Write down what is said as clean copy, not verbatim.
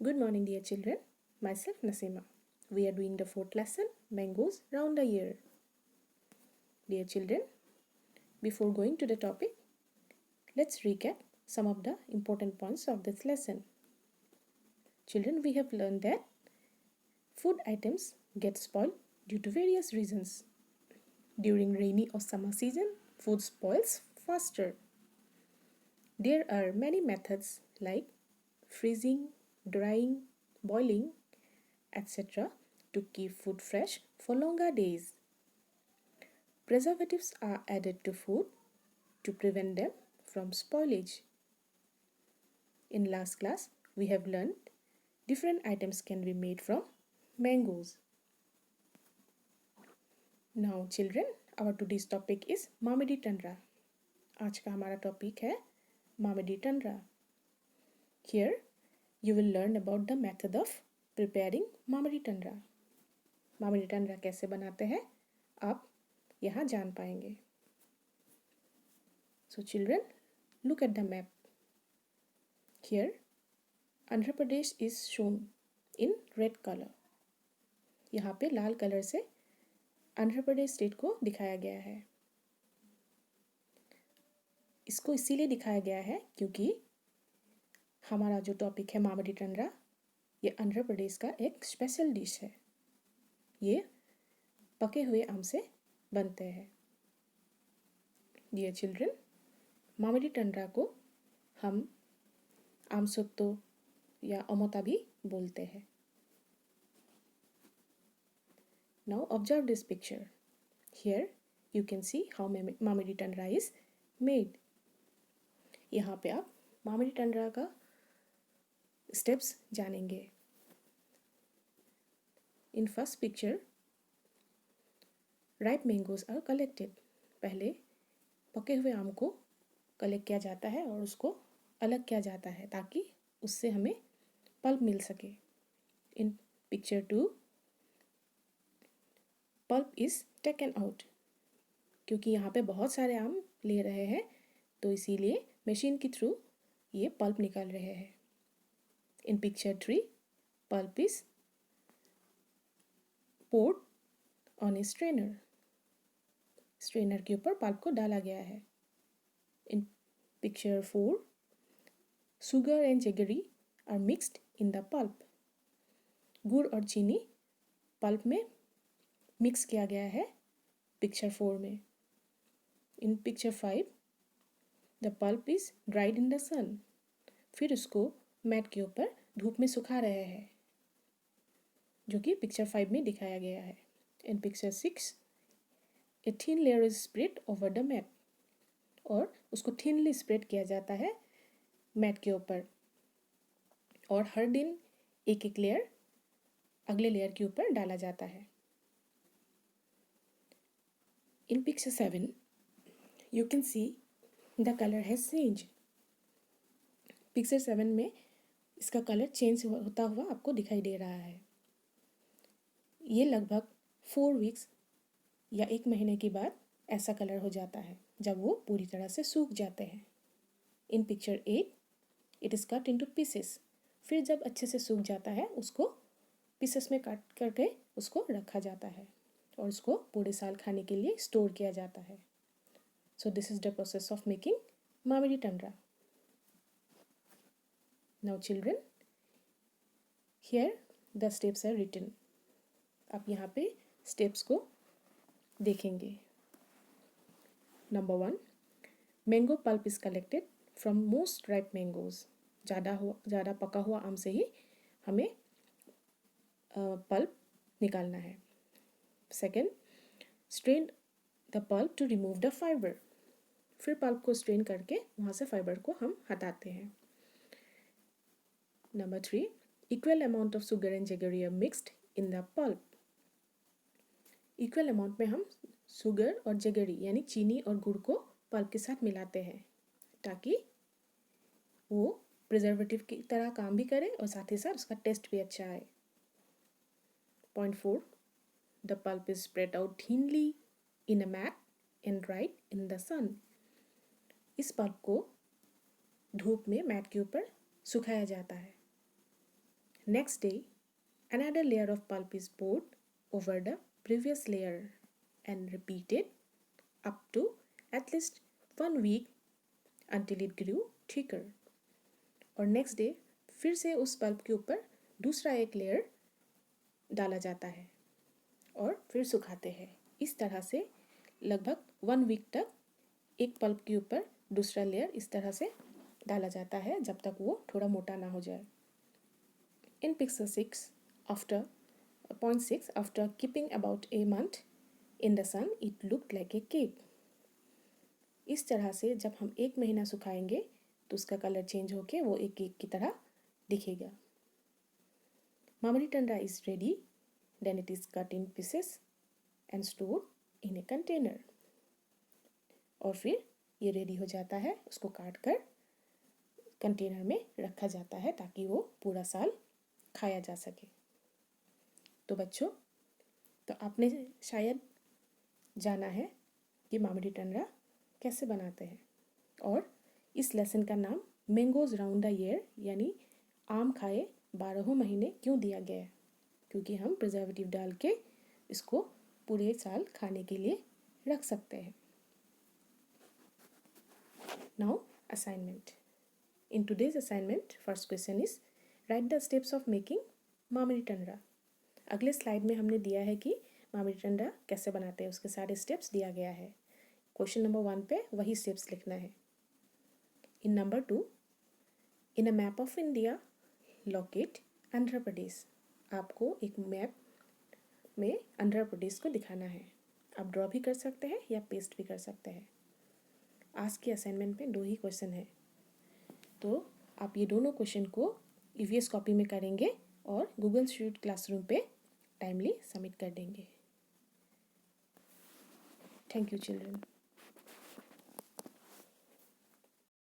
Good morning, dear children. Myself Nasima. We are doing the fourth lesson, Mangoes Round the Year. Dear children, before going to the topic, let's recap some of the important points of this lesson. Children, we have learned that food items get spoiled due to various reasons. During rainy or summer season, food spoils faster. There are many methods like freezing, drying, boiling, etc. to keep food fresh for longer days. Preservatives are added to food to prevent them from spoilage. In last class, we have learned different items can be made from mangoes. Now children, our today's topic is Mamidi टंडरा. आज का हमारा topic है Mamidi टंडरा. Here you will learn about the method of preparing Mamidi टंडरा. Mamidi टंडरा कैसे बनाते हैं आप यहाँ जान पाएंगे. So children, look at the map. Here, Andhra Pradesh is shown in red color. यहाँ पे लाल कलर से आंध्र प्रदेश स्टेट को दिखाया गया है. इसको इसीलिए दिखाया गया है क्योंकि हमारा जो टॉपिक है मामिडी टंडरा, ये आंध्र प्रदेश का एक स्पेशल डिश है. ये पके हुए आम से बनते हैं. डियर चिल्ड्रन, मामिडी टंडरा को हम आम सोत्तो या अमोता भी बोलते हैं. Now observe this picture. Here you can see how Mamidi टंडरा is made. यहाँ पे आप मामिडी टंडरा का स्टेप्स जानेंगे. In first picture, ripe mangoes are collected. पहले पके हुए आम को कलेक्ट किया जाता है और उसको अलग किया जाता है ताकि उससे हमें पल्प मिल सके. In picture 2, pulp is taken out. क्योंकि यहाँ पे बहुत सारे आम ले रहे हैं तो इसीलिए मशीन के थ्रू ये पल्प निकाल रहे हैं. In picture 3, pulp is poured on a strainer. Strainer के ऊपर पल्प को डाला गया है. In picture 4, sugar and jaggery are mixed in the pulp. गुड़ और चीनी पल्प में मिक्स किया गया है पिक्चर 4 में. In picture 5, the pulp is dried in the sun. फिर उसको मैट के ऊपर धूप में सुखा रहे हैं जो कि पिक्चर 5 में दिखाया गया है. In picture 6, a thin layer is spread over the mat. और उसको थिनली स्प्रेड किया जाता है मैट के ऊपर और हर दिन एक एक लेयर अगले लेयर के ऊपर डाला जाता है. In picture 7, you can see the color has changed. Picture 7 में इसका कलर चेंज होता हुआ आपको दिखाई दे रहा है. ये लगभग 4 वीक्स या 1 महीने के बाद ऐसा कलर हो जाता है जब वो पूरी तरह से सूख जाते हैं. In picture 8, it is cut into pieces. फिर जब अच्छे से सूख जाता है उसको पीसेस में काट करके उसको रखा जाता है और उसको पूरे साल खाने के लिए स्टोर किया जाता है. So this is the process of making mamidi tandra. Now children, here the steps are written. आप यहाँ पे स्टेप्स को देखेंगे. Number 1, mango pulp is collected from most ripe mangoes. ज़्यादा पका हुआ आम से ही हमें पल्प निकालना है. Second, strain the pulp to remove the fibre. फिर पल्प को स्ट्रेन करके वहाँ से फाइबर को हम हटाते हैं. Number 3, equal amount of sugar and jaggery are mixed in the pulp. Equal amount में हम शुगर और जेगरी यानी चीनी और गुड़ को पल्प के साथ मिलाते हैं ताकि वो प्रिजर्वेटिव की तरह काम भी करे और साथ ही साथ उसका टेस्ट भी अच्छा आए. Point 4, the pulp is spread out thinly in a mat and dried in the sun. इस पल्प को धूप में मैट के ऊपर सुखाया जाता है. Next day, another layer of pulp is poured over the previous layer and repeated up to at least 1 week until it grew thicker. और नेक्स्ट डे फिर से उस पल्प के ऊपर दूसरा एक लेयर डाला जाता है और फिर सुखाते हैं। इस तरह से लगभग 1 वीक तक एक पल्प के ऊपर दूसरा लेयर इस तरह से डाला जाता है जब तक वो थोड़ा मोटा ना हो जाए। In picture 6 after point 6 after keeping about a month in the sun it look like a cake. इस तरह से जब हम 1 महीना सुखाएंगे तो उसका कलर चेंज होके वो एक केक की तरह दिखेगा। Mamidi tandra is ready, then it is cut in pieces and stored in a container. और फिर ये रेडी हो जाता है, उसको काट कर कंटेनर में रखा जाता है ताकि वो पूरा साल खाया जा सके। तो बच्चों, तो आपने शायद जाना है कि मामरी टंडा कैसे बनाते हैं और इस लेसन का नाम मैंगोज राउंड द ईयर यानी आम खाए 12 महीने क्यों दिया गया है, क्योंकि हम प्रिजर्वेटिव डाल के इसको पूरे साल खाने के लिए रख सकते हैं। Now assignment. In today's assignment first question is write the steps of making mamidi tandra. अगले स्लाइड में हमने दिया है कि मामरी टंडा कैसे बनाते हैं, उसके सारे स्टेप्स दिया गया है। क्वेश्चन नंबर 1 पे वही स्टेप्स लिखना है। In number 2, in a map of India locate Andhra Pradesh. आपको एक मैप में आंध्र प्रदेश को दिखाना है। आप ड्रॉ भी कर सकते हैं या पेस्ट भी कर सकते हैं। आज के असाइनमेंट में 2 ही क्वेश्चन है, तो आप ये दोनों क्वेश्चन को ईवीएस कॉपी में करेंगे और गूगल शीट क्लासरूम पे टाइमली सबमिट कर देंगे। Thank you children.